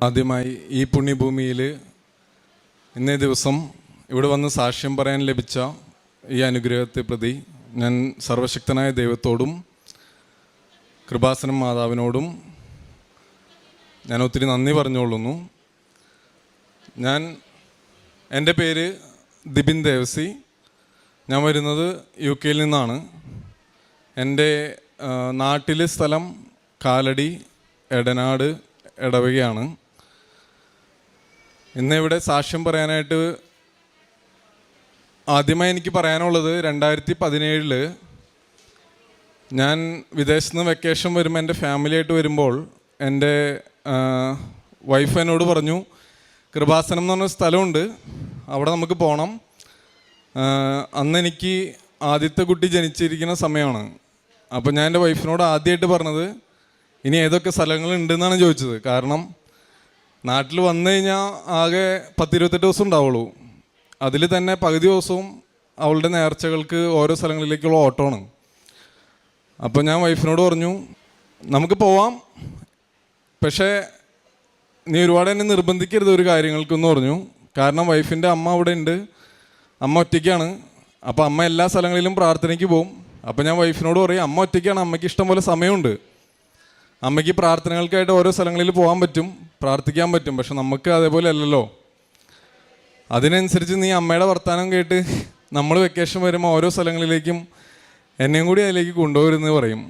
ആദ്യമായി ഈ പുണ്യഭൂമിയിൽ ഇന്നേ ദിവസം ഇവിടെ വന്ന് സാക്ഷ്യം പറയാൻ ലഭിച്ച ഈ അനുഗ്രഹത്തെ പ്രതി ഞാൻ സർവശക്തനായ ദൈവത്തോടും കൃപാസനം മാതാവിനോടും ഞാൻ ഒത്തിരി നന്ദി പറഞ്ഞുകൊള്ളുന്നു. എൻ്റെ പേര് ദിബിൻ ദേവസി. ഞാൻ വരുന്നത് UK നിന്നാണ്. എൻ്റെ നാട്ടിലെ സ്ഥലം കാലടി, എടനാട്, ഇടവകയാണ്. ഇന്നിവിടെ സാക്ഷ്യം പറയാനായിട്ട് ആദ്യമായി എനിക്ക് പറയാനുള്ളത് 2017 ഞാൻ വിദേശത്ത് നിന്ന് വെക്കേഷൻ വരുമ്പോൾ എൻ്റെ ഫാമിലിയായിട്ട് വരുമ്പോൾ എൻ്റെ വൈഫ് എന്നോട് പറഞ്ഞു, കൃപാസനം എന്ന് പറഞ്ഞ സ്ഥലമുണ്ട്, അവിടെ നമുക്ക് പോകണം. അന്ന് എനിക്ക് ആദ്യത്തെ കുട്ടി ജനിച്ചിരിക്കുന്ന സമയമാണ്. അപ്പോൾ ഞാൻ എൻ്റെ വൈഫിനോട് ആദ്യമായിട്ട് പറഞ്ഞത് ഇനി ഏതൊക്കെ സ്ഥലങ്ങളുണ്ടെന്നാണ് ചോദിച്ചത്. കാരണം നാട്ടിൽ വന്നു കഴിഞ്ഞാൽ ആകെ 10-28 ദിവസം ഉണ്ടാവുള്ളൂ. അതിൽ തന്നെ പകുതി ദിവസവും അവളുടെ നേർച്ചകൾക്ക് ഓരോ സ്ഥലങ്ങളിലേക്കുള്ള ഓട്ടമാണ്. അപ്പോൾ ഞാൻ വൈഫിനോട് പറഞ്ഞു, നമുക്ക് പോവാം, പക്ഷേ നീ ഒരുപാട് എന്നെ നിർബന്ധിക്കരുത് ഒരു കാര്യങ്ങൾക്കെന്ന് പറഞ്ഞു. കാരണം വൈഫിൻ്റെ അമ്മ അവിടെ ഉണ്ട്, അമ്മ ഒറ്റയ്ക്കാണ്. അപ്പോൾ അമ്മ എല്ലാ സ്ഥലങ്ങളിലും പ്രാർത്ഥനയ്ക്ക് പോകും. അപ്പോൾ ഞാൻ വൈഫിനോട് പറയും, അമ്മ ഒറ്റയ്ക്കാണ്, അമ്മയ്ക്ക് ഇഷ്ടം പോലെ സമയമുണ്ട്, അമ്മയ്ക്ക് പ്രാർത്ഥനകൾക്കായിട്ട് ഓരോ സ്ഥലങ്ങളിൽ പോകാൻ പറ്റും, പ്രാർത്ഥിക്കാൻ പറ്റും. പക്ഷെ നമുക്ക് അതേപോലെ അല്ലല്ലോ. അതിനനുസരിച്ച് നീ അമ്മയുടെ വർത്തമാനം കേട്ട് നമ്മൾ വെക്കേഷൻ വരുമ്പോൾ ഓരോ സ്ഥലങ്ങളിലേക്കും എന്നെയും കൂടി അതിലേക്ക് കൊണ്ടുപോകരുതെന്ന് പറയും.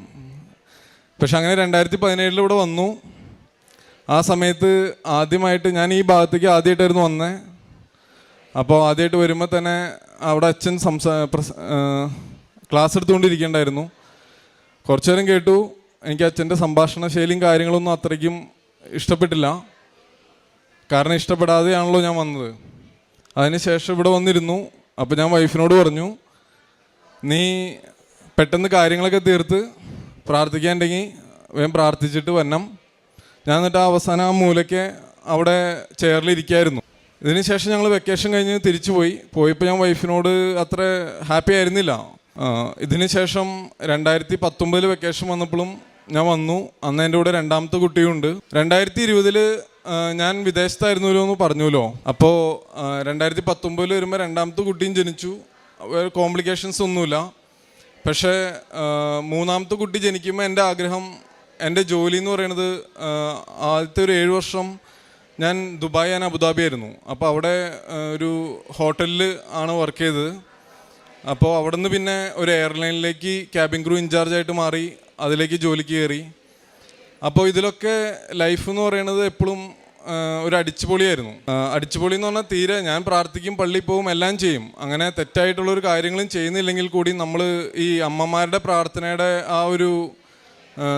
പക്ഷെ അങ്ങനെ 2017 ഇവിടെ വന്നു. ആ സമയത്ത് ആദ്യമായിട്ട് ഞാൻ ഈ ഭാഗത്തേക്ക് ആദ്യമായിട്ടായിരുന്നു വന്നത്. അപ്പോൾ ആദ്യമായിട്ട് വരുമ്പോൾ തന്നെ അവിടെ അച്ഛൻ ക്ലാസ് എടുത്തുകൊണ്ടിരിക്കേണ്ടായിരുന്നു. കുറച്ചു നേരം കേട്ടു. എനിക്ക് അച്ഛൻ്റെ സംഭാഷണ ശൈലിയും കാര്യങ്ങളൊന്നും അത്രയ്ക്കും ഇഷ്ടപ്പെട്ടില്ല. കാരണം ഇഷ്ടപ്പെടാതെയാണല്ലോ ഞാൻ വന്നത്. അതിനുശേഷം ഇവിടെ വന്നിരുന്നു. അപ്പോൾ ഞാൻ വൈഫിനോട് പറഞ്ഞു, നീ പെട്ടെന്ന് കാര്യങ്ങളൊക്കെ തീർത്ത് പ്രാർത്ഥിക്കാനുണ്ടെങ്കിൽ വേഗം പ്രാർത്ഥിച്ചിട്ട് വരണം. ഞാൻ എന്നിട്ട് അവസാനം ആ മൂലയ്ക്ക് അവിടെ ചെയറിലിരിക്കായിരുന്നു. ഇതിന് ശേഷം ഞങ്ങൾ വെക്കേഷൻ കഴിഞ്ഞ് തിരിച്ചു പോയപ്പോൾ ഞാൻ വൈഫിനോട് അത്ര ഹാപ്പി ആയിരുന്നില്ല. ഇതിന് ശേഷം 2019 വെക്കേഷൻ വന്നപ്പോഴും ഞാൻ വന്നു. അന്ന് എൻ്റെ കൂടെ രണ്ടാമത്തെ കുട്ടിയുണ്ട്. 2020 ഞാൻ വിദേശത്തായിരുന്നല്ലോ എന്ന് പറഞ്ഞല്ലോ. അപ്പോൾ 2019 വരുമ്പോൾ രണ്ടാമത്തെ കുട്ടിയും ജനിച്ചു. വേറെ കോംപ്ലിക്കേഷൻസ് ഒന്നുമില്ല. പക്ഷേ മൂന്നാമത്തെ കുട്ടി ജനിക്കുമ്പോൾ എൻ്റെ ആഗ്രഹം, എൻ്റെ ജോലി എന്ന് പറയുന്നത് ആദ്യത്തെ ഒരു 7 വർഷം ഞാൻ ദുബായ് ആൻഡ് അബുദാബി ആയിരുന്നു. അപ്പോൾ അവിടെ ഒരു ഹോട്ടലിൽ ആണ് വർക്ക് ചെയ്തത്. അപ്പോൾ അവിടെ നിന്ന് പിന്നെ ഒരു എയർലൈനിലേക്ക് ക്യാബിൻ ക്രൂ ഇൻചാർജായിട്ട് മാറി, അതിലേക്ക് ജോലിക്ക് കയറി. അപ്പോൾ ഇതിലൊക്കെ ലൈഫ് എന്ന് പറയുന്നത് എപ്പോഴും ഒരു അടിച്ചുപൊളിയായിരുന്നു. അടിച്ചുപൊളി എന്ന് പറഞ്ഞാൽ തീരെ ഞാൻ പ്രാർത്ഥിക്കും, പള്ളിയിൽ പോവും, എല്ലാം ചെയ്യും. അങ്ങനെ തെറ്റായിട്ടുള്ളൊരു കാര്യങ്ങളും ചെയ്യുന്നില്ലെങ്കിൽ കൂടി നമ്മൾ ഈ അമ്മമാരുടെ പ്രാർത്ഥനയുടെ ആ ഒരു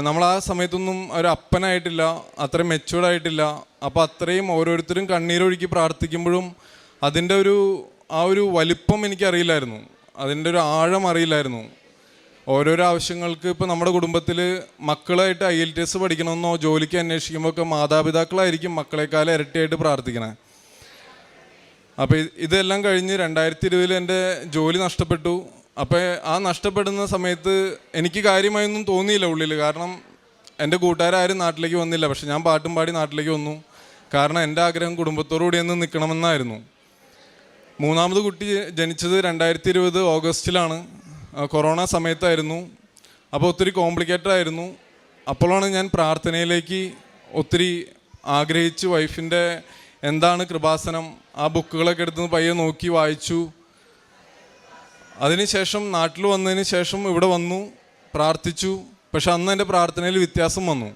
നമ്മൾ ആ സമയത്തൊന്നും ഒരു അപ്പനായിട്ടില്ല, അത്രയും മെച്യൂർഡായിട്ടില്ല. അപ്പോൾ അത്രയും ഓരോരുത്തരും കണ്ണീരൊഴുക്കി പ്രാർത്ഥിക്കുമ്പോഴും അതിൻ്റെ ആ ഒരു വലിപ്പം എനിക്കറിയില്ലായിരുന്നു, അതിൻ്റെ ഒരു ആഴം അറിയില്ലായിരുന്നു. ഓരോരോ ആവശ്യങ്ങൾക്ക് ഇപ്പോൾ നമ്മുടെ കുടുംബത്തിൽ മക്കളായിട്ട് IELTS പഠിക്കണമെന്നോ ജോലിക്ക് അന്വേഷിക്കുമ്പോൾ ഒക്കെ മാതാപിതാക്കളായിരിക്കും മക്കളെക്കാളും ഇരട്ടിയായിട്ട് പ്രാർത്ഥിക്കണേ. അപ്പോൾ ഇതെല്ലാം കഴിഞ്ഞ് 2020 എൻ്റെ ജോലി നഷ്ടപ്പെട്ടു. അപ്പോൾ ആ നഷ്ടപ്പെടുന്ന സമയത്ത് എനിക്ക് കാര്യമായൊന്നും തോന്നിയില്ല ഉള്ളിൽ. കാരണം എൻ്റെ കൂട്ടുകാരും നാട്ടിലേക്ക് വന്നില്ല. പക്ഷെ ഞാൻ പാട്ടും പാടി നാട്ടിലേക്ക് വന്നു. കാരണം എൻ്റെ ആഗ്രഹം കുടുംബത്തോടുകൂടി ഒന്ന് നിൽക്കണമെന്നായിരുന്നു. മൂന്നാമത് കുട്ടി ജനിച്ചത് 2020 ഓഗസ്റ്റിലാണ്. കൊറോണ സമയത്തായിരുന്നു. അപ്പോൾ ഒത്തിരി കോംപ്ലിക്കേറ്റഡ് ആയിരുന്നു. അപ്പോഴാണ് ഞാൻ പ്രാർത്ഥനയിലേക്ക് ഒത്തിരി ആഗ്രഹിച്ച് വൈഫിൻ്റെ എന്താണ് കൃപാസനം, ആ ബുക്കുകളൊക്കെ എടുത്ത് പയ്യെ നോക്കി വായിച്ചു. അതിനുശേഷം നാട്ടിൽ വന്നതിന് ശേഷം ഇവിടെ വന്നു, പ്രാർത്ഥിച്ചു. പക്ഷെ അന്ന് എൻ്റെ പ്രാർത്ഥനയിൽ വ്യത്യാസം വന്നു.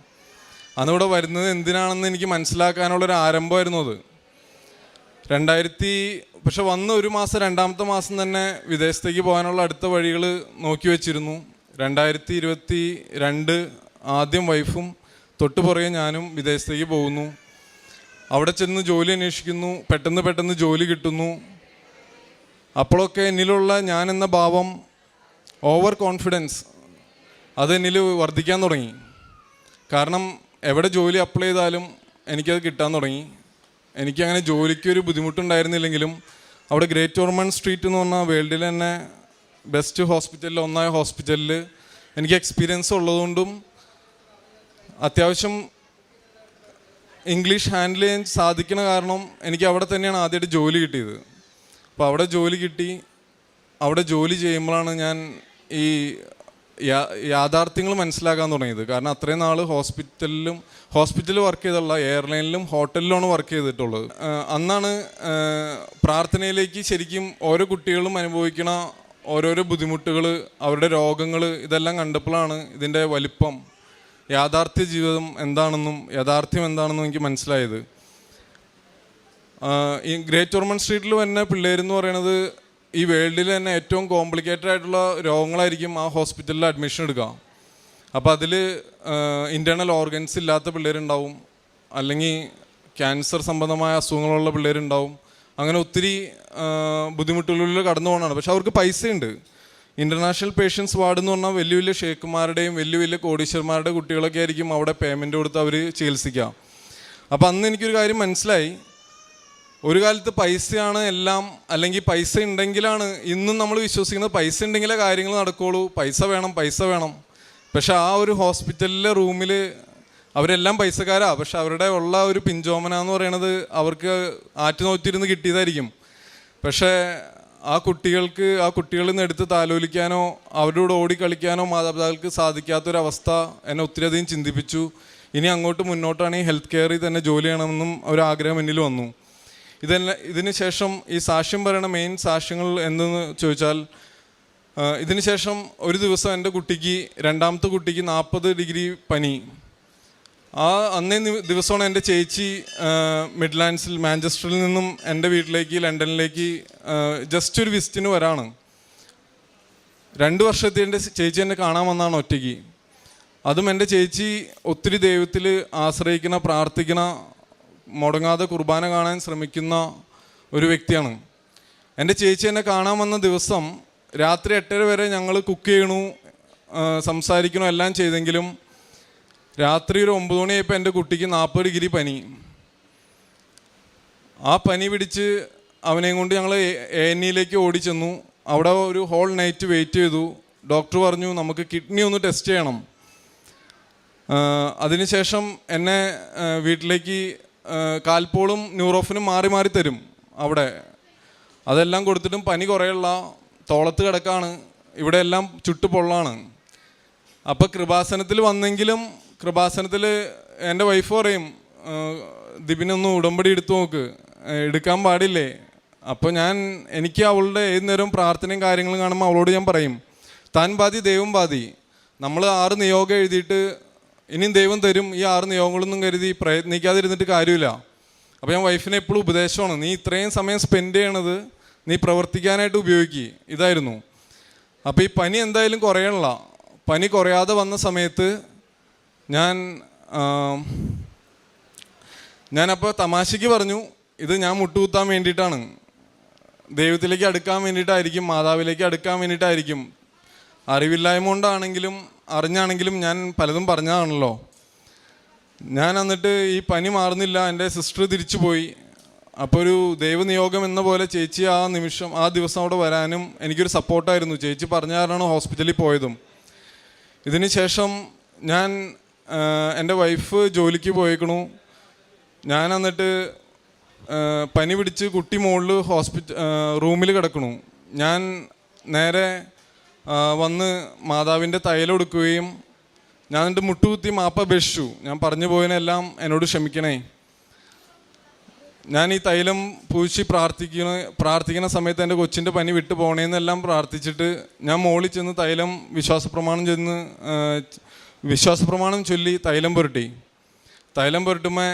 അന്നിവിടെ വരുന്നത് എന്തിനാണെന്ന് എനിക്ക് മനസ്സിലാക്കാനുള്ളൊരു ആരംഭമായിരുന്നു അത്. പക്ഷെ വന്ന് 1 മാസം, 2ാമത്തെ മാസം തന്നെ വിദേശത്തേക്ക് പോകാനുള്ള അടുത്ത വഴികൾ നോക്കി വെച്ചിരുന്നു. 2022 ആദ്യം വൈഫും തൊട്ടുപുറകെ ഞാനും വിദേശത്തേക്ക് പോകുന്നു. അവിടെ ചെന്ന് ജോലി അന്വേഷിക്കുന്നു. പെട്ടെന്ന് ജോലി കിട്ടുന്നു. അപ്പോഴൊക്കെ എന്നിലുള്ള ഞാൻ എന്ന ഭാവം, ഓവർ കോൺഫിഡൻസ്, അത് എന്നിൽ വർദ്ധിക്കാൻ തുടങ്ങി. കാരണം എവിടെ ജോലി അപ്ലൈ ചെയ്താലും എനിക്കത് കിട്ടാൻ തുടങ്ങി. എനിക്കങ്ങനെ ജോലിക്കൊരു ബുദ്ധിമുട്ടുണ്ടായിരുന്നില്ലെങ്കിലും അവിടെ ഗ്രേറ്റ് ഓർമണ്ട് സ്ട്രീറ്റ് എന്ന് പറഞ്ഞാൽ വേൾഡിൽ തന്നെ ബെസ്റ്റ് ഹോസ്പിറ്റലിൽ ഒന്നായ ഹോസ്പിറ്റലിൽ എനിക്ക് എക്സ്പീരിയൻസ് ഉള്ളതുകൊണ്ടും അത്യാവശ്യം ഇംഗ്ലീഷ് ഹാൻഡിൽ ചെയ്യാൻ സാധിക്കണ കാരണം എനിക്ക് അവിടെ തന്നെയാണ് ആദ്യമായിട്ട് ജോലി കിട്ടിയത്. അപ്പോൾ അവിടെ ജോലി കിട്ടി. അവിടെ ജോലി ചെയ്യുമ്പോഴാണ് ഞാൻ ഈ യാഥാർത്ഥ്യങ്ങൾ മനസ്സിലാക്കാൻ തുടങ്ങിയത്. കാരണം അത്രയും നാൾ ഹോസ്പിറ്റലിൽ വർക്ക് ചെയ്തുള്ള, എയർലൈനിലും ഹോട്ടലിലുമാണ് വർക്ക് ചെയ്തിട്ടുള്ളത്. അന്നാണ് പ്രാർത്ഥനയിലേക്ക് ശരിക്കും ഓരോ കുട്ടികളും അനുഭവിക്കണ ഓരോരോ ബുദ്ധിമുട്ടുകൾ, അവരുടെ രോഗങ്ങൾ, ഇതെല്ലാം കണ്ടപ്പോഴാണ് ഇതിൻ്റെ വലിപ്പം, യാഥാർത്ഥ്യ ജീവിതം എന്താണെന്നും യാഥാർത്ഥ്യം എന്താണെന്നും എനിക്ക് മനസ്സിലായത്. ഈ ഗ്രേറ്റ് ഓർമണ്ട് സ്ട്രീറ്റിൽ വരുന്ന പിള്ളേരെന്ന് പറയുന്നത് ഈ വേൾഡിൽ തന്നെ ഏറ്റവും കോംപ്ലിക്കേറ്റഡ് ആയിട്ടുള്ള രോഗങ്ങളായിരിക്കും ആ ഹോസ്പിറ്റലിൽ അഡ്മിഷൻ എടുക്കുക. അപ്പോൾ അതിൽ ഇൻറ്റേർണൽ ഓർഗൻസ് ഇല്ലാത്ത പിള്ളേരുണ്ടാവും, അല്ലെങ്കിൽ ക്യാൻസർ സംബന്ധമായ അസുഖങ്ങളുള്ള പിള്ളേരുണ്ടാവും. അങ്ങനെ ഒത്തിരി ബുദ്ധിമുട്ടുകളിൽ കടന്നു പോകണതാണ്. പക്ഷെ അവർക്ക് പൈസയുണ്ട്. ഇൻ്റർനാഷണൽ പേഷ്യൻസ് വാർഡ് എന്ന് പറഞ്ഞാൽ വലിയ വലിയ ഷേഖുമാരുടെയും വലിയ വലിയ കോടീശ്വരന്മാരുടെ കുട്ടികളൊക്കെ ആയിരിക്കും അവിടെ പേയ്മെൻറ്റ് കൊടുത്ത് അവർ ചികിത്സിക്കുക. അപ്പോൾ അന്ന് എനിക്കൊരു കാര്യം മനസ്സിലായി. ഒരു കാലത്ത് പൈസയാണ് എല്ലാം, അല്ലെങ്കിൽ പൈസ ഉണ്ടെങ്കിലാണ്, ഇന്നും നമ്മൾ വിശ്വസിക്കുന്നത് പൈസ ഉണ്ടെങ്കിലേ കാര്യങ്ങൾ നടക്കുകയുള്ളൂ, പൈസ വേണം പൈസ വേണം. പക്ഷെ ആ ഒരു ഹോസ്പിറ്റലിലെ റൂമിൽ അവരെല്ലാം പൈസക്കാരാ, പക്ഷെ അവരുടെ ഉള്ള ഒരു പിഞ്ചോമന എന്ന് പറയണത് അവർക്ക് ആറ്റുനോറ്റിരുന്ന് കിട്ടിയതായിരിക്കും. പക്ഷേ ആ കുട്ടികളിൽ നിന്ന് എടുത്ത് താലോലിക്കാനോ അവരുടെ കൂടെ ഓടിക്കളിക്കാനോ മാതാപിതാക്കൾക്ക് സാധിക്കാത്തൊരവസ്ഥ എന്നെ ഒത്തിരിയധികം ചിന്തിപ്പിച്ചു. ഇനി അങ്ങോട്ട് മുന്നോട്ടാണ് ഈ ഹെൽത്ത് കെയറിൽ തന്നെ ജോലി ചെയ്യണമെന്നും ഒരാഗ്രഹം എന്നിൽ വന്നു. ഇതിന് ശേഷം ഈ സാക്ഷ്യം പറയുന്ന മെയിൻ സാക്ഷ്യങ്ങൾ എന്തെന്ന് ചോദിച്ചാൽ, ഇതിന് ശേഷം ഒരു ദിവസം എൻ്റെ കുട്ടിക്ക്, രണ്ടാമത്തെ കുട്ടിക്ക് 40 ഡിഗ്രി പനി. അന്നേ ദിവസമാണ് എൻ്റെ ചേച്ചി മിഡ്ലാൻഡ്സിൽ, മാഞ്ചസ്റ്ററിൽ നിന്നും എൻ്റെ വീട്ടിലേക്ക് ലണ്ടനിലേക്ക് ജസ്റ്റ് ഒരു വിസിറ്റിന് വരാണ്. 2 വർഷത്തെ എൻ്റെ ചേച്ചി എന്നെ കാണാൻ വന്നതാണ് ഒറ്റയ്ക്ക്. അതും എൻ്റെ ചേച്ചി ഒത്തിരി ദൈവത്തിൽ ആശ്രയിക്കുന്ന, പ്രാർത്ഥിക്കുന്ന, മുടങ്ങാതെ കുർബാന കാണാൻ ശ്രമിക്കുന്ന ഒരു വ്യക്തിയാണ്. എൻ്റെ ചേച്ചി എന്നെ കാണാൻ വന്ന ദിവസം രാത്രി 8:30 വരെ ഞങ്ങൾ കുക്ക് ചെയ്യണു, സംസാരിക്കണു, എല്ലാം ചെയ്തെങ്കിലും രാത്രി ഒരു 9 മണിയായപ്പോൾ എൻ്റെ കുട്ടിക്ക് 40 ഡിഗ്രി പനി. ആ പനി പിടിച്ച് അവനെയും കൊണ്ട് ഞങ്ങൾ ANEയിലേക്ക് ഓടിച്ചെന്നു. അവിടെ ഒരു ഹോൾ നൈറ്റ് വെയിറ്റ് ചെയ്തു. ഡോക്ടർ പറഞ്ഞു നമുക്ക് കിഡ്നി ഒന്ന് ടെസ്റ്റ് ചെയ്യണം. അതിനുശേഷം എന്നെ വീട്ടിലേക്ക് കാൽപോളും ന്യൂറോഫിനും മാറി മാറി തരും അവിടെ. അതെല്ലാം കൊടുത്തിട്ടും പനി കുറയുള്ള, തോളത്ത് കിടക്കാണ്, ഇവിടെ എല്ലാം ചുട്ടുപൊള്ളാണ്. അപ്പോൾ കൃപാസനത്തിൽ വന്നെങ്കിലും കൃപാസനത്തിൽ എൻ്റെ വൈഫ് പറയും, ദിബിനൊന്ന് ഉടമ്പടി എടുത്തു നോക്ക്, എടുക്കാൻ പാടില്ലേ. അപ്പോൾ എനിക്ക് അവളുടെ ഏത് നേരവും പ്രാർത്ഥനയും കാര്യങ്ങളും കാണുമ്പോൾ അവളോട് ഞാൻ പറയും, താൻ ബാധി ദൈവം ബാധി. നമ്മൾ 6 നിയോഗം എഴുതിയിട്ട് ഇനിയും ദൈവം തരും, ഈ 6 നിയോഗങ്ങളൊന്നും കരുതി പ്രയത്നിക്കാതിരുന്നിട്ട് കാര്യമില്ല. അപ്പോൾ ഞാൻ വൈഫിനെ എപ്പോഴും ഉപദേശമാണ്, നീ ഇത്രയും സമയം സ്പെൻഡ് ചെയ്യണത് നീ പ്രവർത്തിക്കാനായിട്ട് ഉപയോഗിക്കുക. ഇതായിരുന്നു. അപ്പോൾ ഈ പനി എന്തായാലും കുറയണില്ല. പനി കുറയാതെ വന്ന സമയത്ത് ഞാനപ്പോൾ തമാശയ്ക്ക് പറഞ്ഞു, ഇത് ഞാൻ മുട്ടുകുത്താൻ വേണ്ടിയിട്ടാണ്, ദൈവത്തിലേക്ക് അടുക്കാൻ വേണ്ടിയിട്ടായിരിക്കും, മാതാവിലേക്ക് അടുക്കാൻ വേണ്ടിയിട്ടായിരിക്കും. അറിവില്ലായ്മ കൊണ്ടാണെങ്കിലും അറിഞ്ഞാണെങ്കിലും ഞാൻ പലതും പറഞ്ഞതാണല്ലോ. ഞാൻ എന്നിട്ട് ഈ പനി മാറുന്നില്ല, എൻ്റെ സിസ്റ്റർ തിരിച്ചു പോയി. അപ്പോൾ ഒരു ദൈവനിയോഗം എന്ന പോലെ ചേച്ചി ആ ദിവസം അവിടെ വരാനും എനിക്കൊരു സപ്പോർട്ടായിരുന്നു. ചേച്ചി പറഞ്ഞ കാരണമാണ് ഹോസ്പിറ്റലിൽ പോയതും. ഇതിന് ശേഷം എൻ്റെ വൈഫ് ജോലിക്ക് പോയേക്കണു. ഞാൻ എന്നിട്ട് പനി പിടിച്ച് കുട്ടി മുകളിൽ റൂമിൽ കിടക്കണു. ഞാൻ നേരെ വന്ന് മാതാവിൻ്റെ തൈലം എടുക്കുകയും ഞാൻ എന്നിട്ട് മുട്ടുകുത്തി മാപ്പ അപേക്ഷിച്ചു, ഞാൻ പറഞ്ഞു പോയതിനെല്ലാം എന്നോട് ക്ഷമിക്കണേ. ഞാൻ ഈ തൈലം പൂശി പ്രാർത്ഥിക്കുന്ന സമയത്ത് എൻ്റെ കൊച്ചിൻ്റെ പനി വിട്ടു പോകണേന്നെല്ലാം പ്രാർത്ഥിച്ചിട്ട് ഞാൻ മുകളിൽ ചെന്ന് തൈലം വിശ്വാസപ്രമാണം ചൊല്ലി തൈലം പുരട്ടി. തൈലം പുരട്ടുമ്പോൾ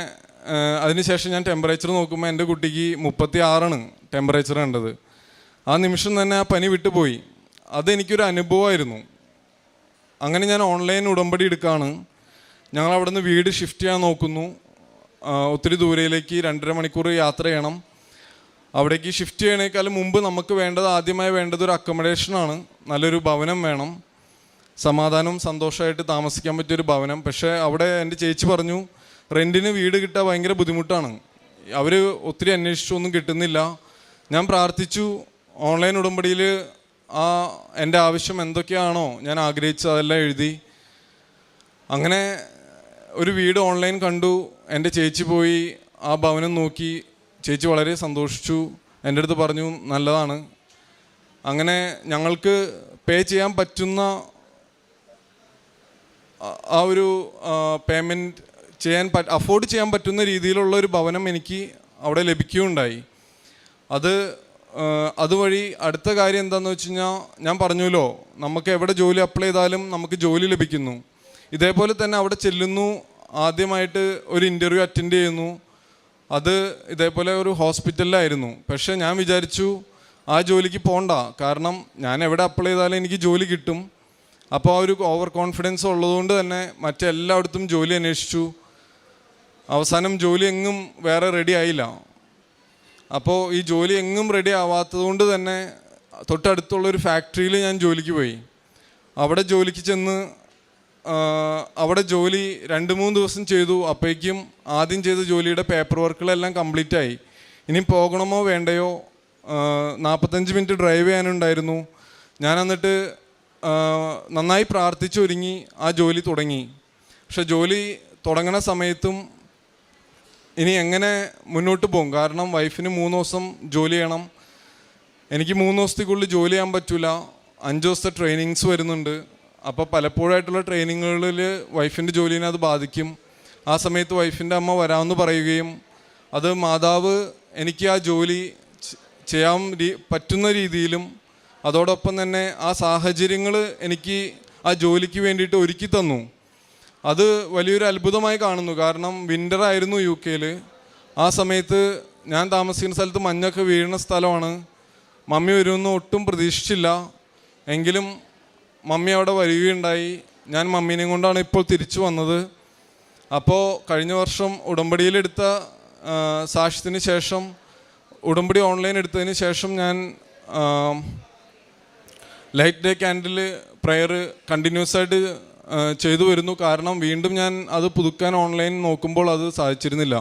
അതിനുശേഷം ഞാൻ ടെമ്പറേച്ചർ നോക്കുമ്പോൾ എൻ്റെ കുട്ടിക്ക് 36 ടെമ്പറേച്ചർ കണ്ടത്. ആ നിമിഷം തന്നെ ആ പനി വിട്ടുപോയി. അതെനിക്കൊരു അനുഭവമായിരുന്നു. അങ്ങനെ ഞാൻ ഓൺലൈൻ ഉടമ്പടി എടുക്കുകയാണ്. ഞങ്ങൾ അവിടെ നിന്ന് വീട് ഷിഫ്റ്റ് ചെയ്യാൻ നോക്കുന്നു. ഒത്തിരി ദൂരയിലേക്ക് 2.5 മണിക്കൂർ യാത്ര ചെയ്യണം. അവിടേക്ക് ഷിഫ്റ്റ് ചെയ്യണേക്കാളും മുമ്പ് നമുക്ക് ആദ്യമായി വേണ്ടത് ഒരു അക്കോമഡേഷനാണ്. നല്ലൊരു ഭവനം വേണം, സമാധാനവും സന്തോഷമായിട്ട് താമസിക്കാൻ പറ്റിയൊരു ഭവനം. പക്ഷേ അവിടെ എൻ്റെ ചേച്ചി പറഞ്ഞു, റെൻറ്റിന് വീട് കിട്ടാൻ ഭയങ്കര ബുദ്ധിമുട്ടാണ്, അവർ ഒത്തിരി അന്വേഷിച്ചൊന്നും കിട്ടുന്നില്ല. ഞാൻ പ്രാർത്ഥിച്ചു. ഓൺലൈൻ ഉടമ്പടിയിൽ എൻ്റെ ആവശ്യം എന്തൊക്കെയാണോ ഞാൻ ആഗ്രഹിച്ചത് അതെല്ലാം എഴുതി. അങ്ങനെ ഒരു വീട് ഓൺലൈൻ കണ്ടു. എൻ്റെ ചേച്ചി പോയി ആ ഭവനം നോക്കി. ചേച്ചി വളരെ സന്തോഷിച്ചു, എൻ്റെ അടുത്ത് പറഞ്ഞു നല്ലതാണ്. അങ്ങനെ ഞങ്ങൾക്ക് പേ ചെയ്യാൻ പറ്റുന്ന ആ ഒരു പേയ്മെൻറ്റ് അഫോർഡ് ചെയ്യാൻ പറ്റുന്ന രീതിയിലുള്ള ഒരു ഭവനം എനിക്ക് അവിടെ ലഭിക്കുകയുണ്ടായി. അതുവഴി അടുത്ത കാര്യം എന്താണെന്ന് വെച്ച് കഴിഞ്ഞാൽ, ഞാൻ പറഞ്ഞല്ലോ നമുക്ക് എവിടെ ജോലി അപ്ലൈ ചെയ്താലും നമുക്ക് ജോലി ലഭിക്കുന്നു. ഇതേപോലെ തന്നെ അവിടെ ചെല്ലുന്നു, ആദ്യമായിട്ട് ഒരു ഇൻ്റർവ്യൂ അറ്റൻഡ് ചെയ്യുന്നു. അത് ഇതേപോലെ ഒരു ഹോസ്പിറ്റലിലായിരുന്നു. പക്ഷേ ഞാൻ വിചാരിച്ചു ആ ജോലിക്ക് പോകണ്ട, കാരണം ഞാൻ എവിടെ അപ്ലൈ ചെയ്താലും എനിക്ക് ജോലി കിട്ടും. അപ്പോൾ ആ ഒരു ഓവർ കോൺഫിഡൻസ് ഉള്ളതുകൊണ്ട് തന്നെ മറ്റെല്ലായിടത്തും ജോലി അന്വേഷിച്ചു. അവസാനം ജോലി എങ്ങും വേറെ റെഡി ആയില്ല. അപ്പോൾ ഈ ജോലി എങ്ങും റെഡി ആവാത്തത് കൊണ്ട് തന്നെ തൊട്ടടുത്തുള്ളൊരു ഫാക്ടറിയിൽ ഞാൻ ജോലിക്ക് പോയി. അവിടെ ജോലിക്ക് ചെന്ന് അവിടെ ജോലി 2-3 ദിവസം ചെയ്തു. അപ്പോഴേക്കും ആദ്യം ചെയ്ത ജോലിയുടെ പേപ്പർ വർക്കുകളെല്ലാം കംപ്ലീറ്റ് ആയി. ഇനി പോകണമോ വേണ്ടയോ, 45 മിനിറ്റ് ഡ്രൈവ് ചെയ്യാനുണ്ടായിരുന്നു. ഞാൻ എന്നിട്ട് നന്നായി പ്രാർത്ഥിച്ചൊരുങ്ങി ആ ജോലി തുടങ്ങി. പക്ഷെ ജോലി തുടങ്ങണ സമയത്തും ഇനി എങ്ങനെ മുന്നോട്ട് പോകും, കാരണം വൈഫിന് 3 ദിവസം ജോലി ചെയ്യണം. എനിക്ക് 3 ദിവസത്തേക്കുള്ളിൽ ജോലി ചെയ്യാൻ പറ്റില്ല. 5 ദിവസത്തെ ട്രെയിനിങ്സ് വരുന്നുണ്ട്. അപ്പോൾ പലപ്പോഴായിട്ടുള്ള ട്രെയിനിങ്ങുകളിൽ വൈഫിൻ്റെ ജോലിനെ അത് ബാധിക്കും. ആ സമയത്ത് വൈഫിൻ്റെ അമ്മ വരാമെന്ന് പറയുകയും അത് മാതാവ് എനിക്ക് ആ ജോലി ചെയ്യാൻ പറ്റുന്ന രീതിയിലും അതോടൊപ്പം തന്നെ ആ സാഹചര്യങ്ങൾ എനിക്ക് ആ ജോലിക്ക് വേണ്ടിയിട്ട് ഒരുക്കി തന്നു. അത് വലിയൊരു അത്ഭുതമായി കാണുന്നു. കാരണം വിൻ്റർ ആയിരുന്നു UK. ആ സമയത്ത് ഞാൻ താമസിക്കുന്ന സ്ഥലത്ത് മഞ്ഞൊക്കെ വീഴുന്ന സ്ഥലമാണ്. മമ്മി വരുമെന്ന് ഒട്ടും പ്രതീക്ഷിച്ചില്ല. എങ്കിലും മമ്മി അവിടെ വരികയുണ്ടായി. ഞാൻ മമ്മീനെയും കൊണ്ടാണ് ഇപ്പോൾ തിരിച്ചു വന്നത്. അപ്പോൾ കഴിഞ്ഞ വർഷം ഉടമ്പടിയിലെടുത്ത സാക്ഷ്യത്തിന് ശേഷം, ഉടമ്പടി ഓൺലൈൻ എടുത്തതിന് ശേഷം ഞാൻ light day candle prayer continuous ആയിട്ട് ചെയ്തു വരുന്നു. കാരണം വീണ്ടും ഞാൻ അത് പുതുക്കാൻ ഓൺലൈൻ നോക്കുമ്പോൾ അത് സാധിച്ചിരുന്നില്ല.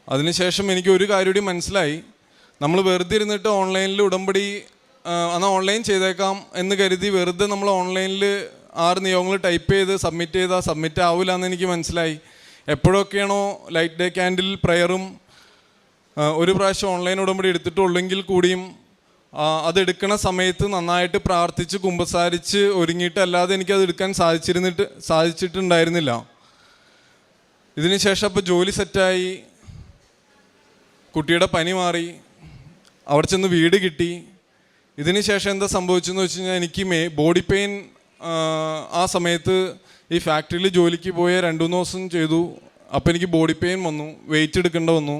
അതിനുശേഷം എനിക്ക് ഒരു കാര്യം കൂടി മനസ്സിലായി. നമ്മൾ വെറുതെ ഇരുന്നിട്ട് ഓൺലൈനിൽ ഉടമ്പടി എന്നാൽ ഓൺലൈൻ ചെയ്തേക്കാം എന്ന് കരുതി വെറുതെ നമ്മൾ ഓൺലൈനിൽ 6 നിയമങ്ങൾ ടൈപ്പ് ചെയ്ത് സബ്മിറ്റ് ചെയ്താൽ സബ്മിറ്റ് ആവില്ല എന്ന് എനിക്ക് മനസ്സിലായി. എപ്പോഴൊക്കെയാണോ ലൈറ്റ് ഡേ ക്യാൻഡിൽ പ്രെയറും ഒരു പ്രാവശ്യം ഓൺലൈൻ ഉടമ്പടി എടുത്തിട്ടുള്ളെങ്കിൽ കൂടിയും അതെടുക്കണ സമയത്ത് നന്നായിട്ട് പ്രാർത്ഥിച്ച് കുമ്പസാരിച്ച് ഒരുങ്ങിയിട്ടല്ലാതെ എനിക്കത് എടുക്കാൻ സാധിച്ചിട്ടുണ്ടായിരുന്നില്ല. ഇതിനുശേഷം അപ്പോൾ ജോലി സെറ്റായി, കുട്ടിയുടെ പനി മാറി, അവിടെ ചെന്ന് വീട് കിട്ടി. ഇതിന് ശേഷം എന്താ സംഭവിച്ചെന്ന് വെച്ച് കഴിഞ്ഞാൽ എനിക്ക് ബോഡി പെയിൻ ആ സമയത്ത് ഈ ഫാക്ടറിയിൽ ജോലിക്ക് പോയ 2-3 ദിവസം ചെയ്തു. അപ്പോൾ എനിക്ക് ബോഡി പെയിൻ വന്നു, വെയിറ്റ് എടുക്കേണ്ട വന്നു.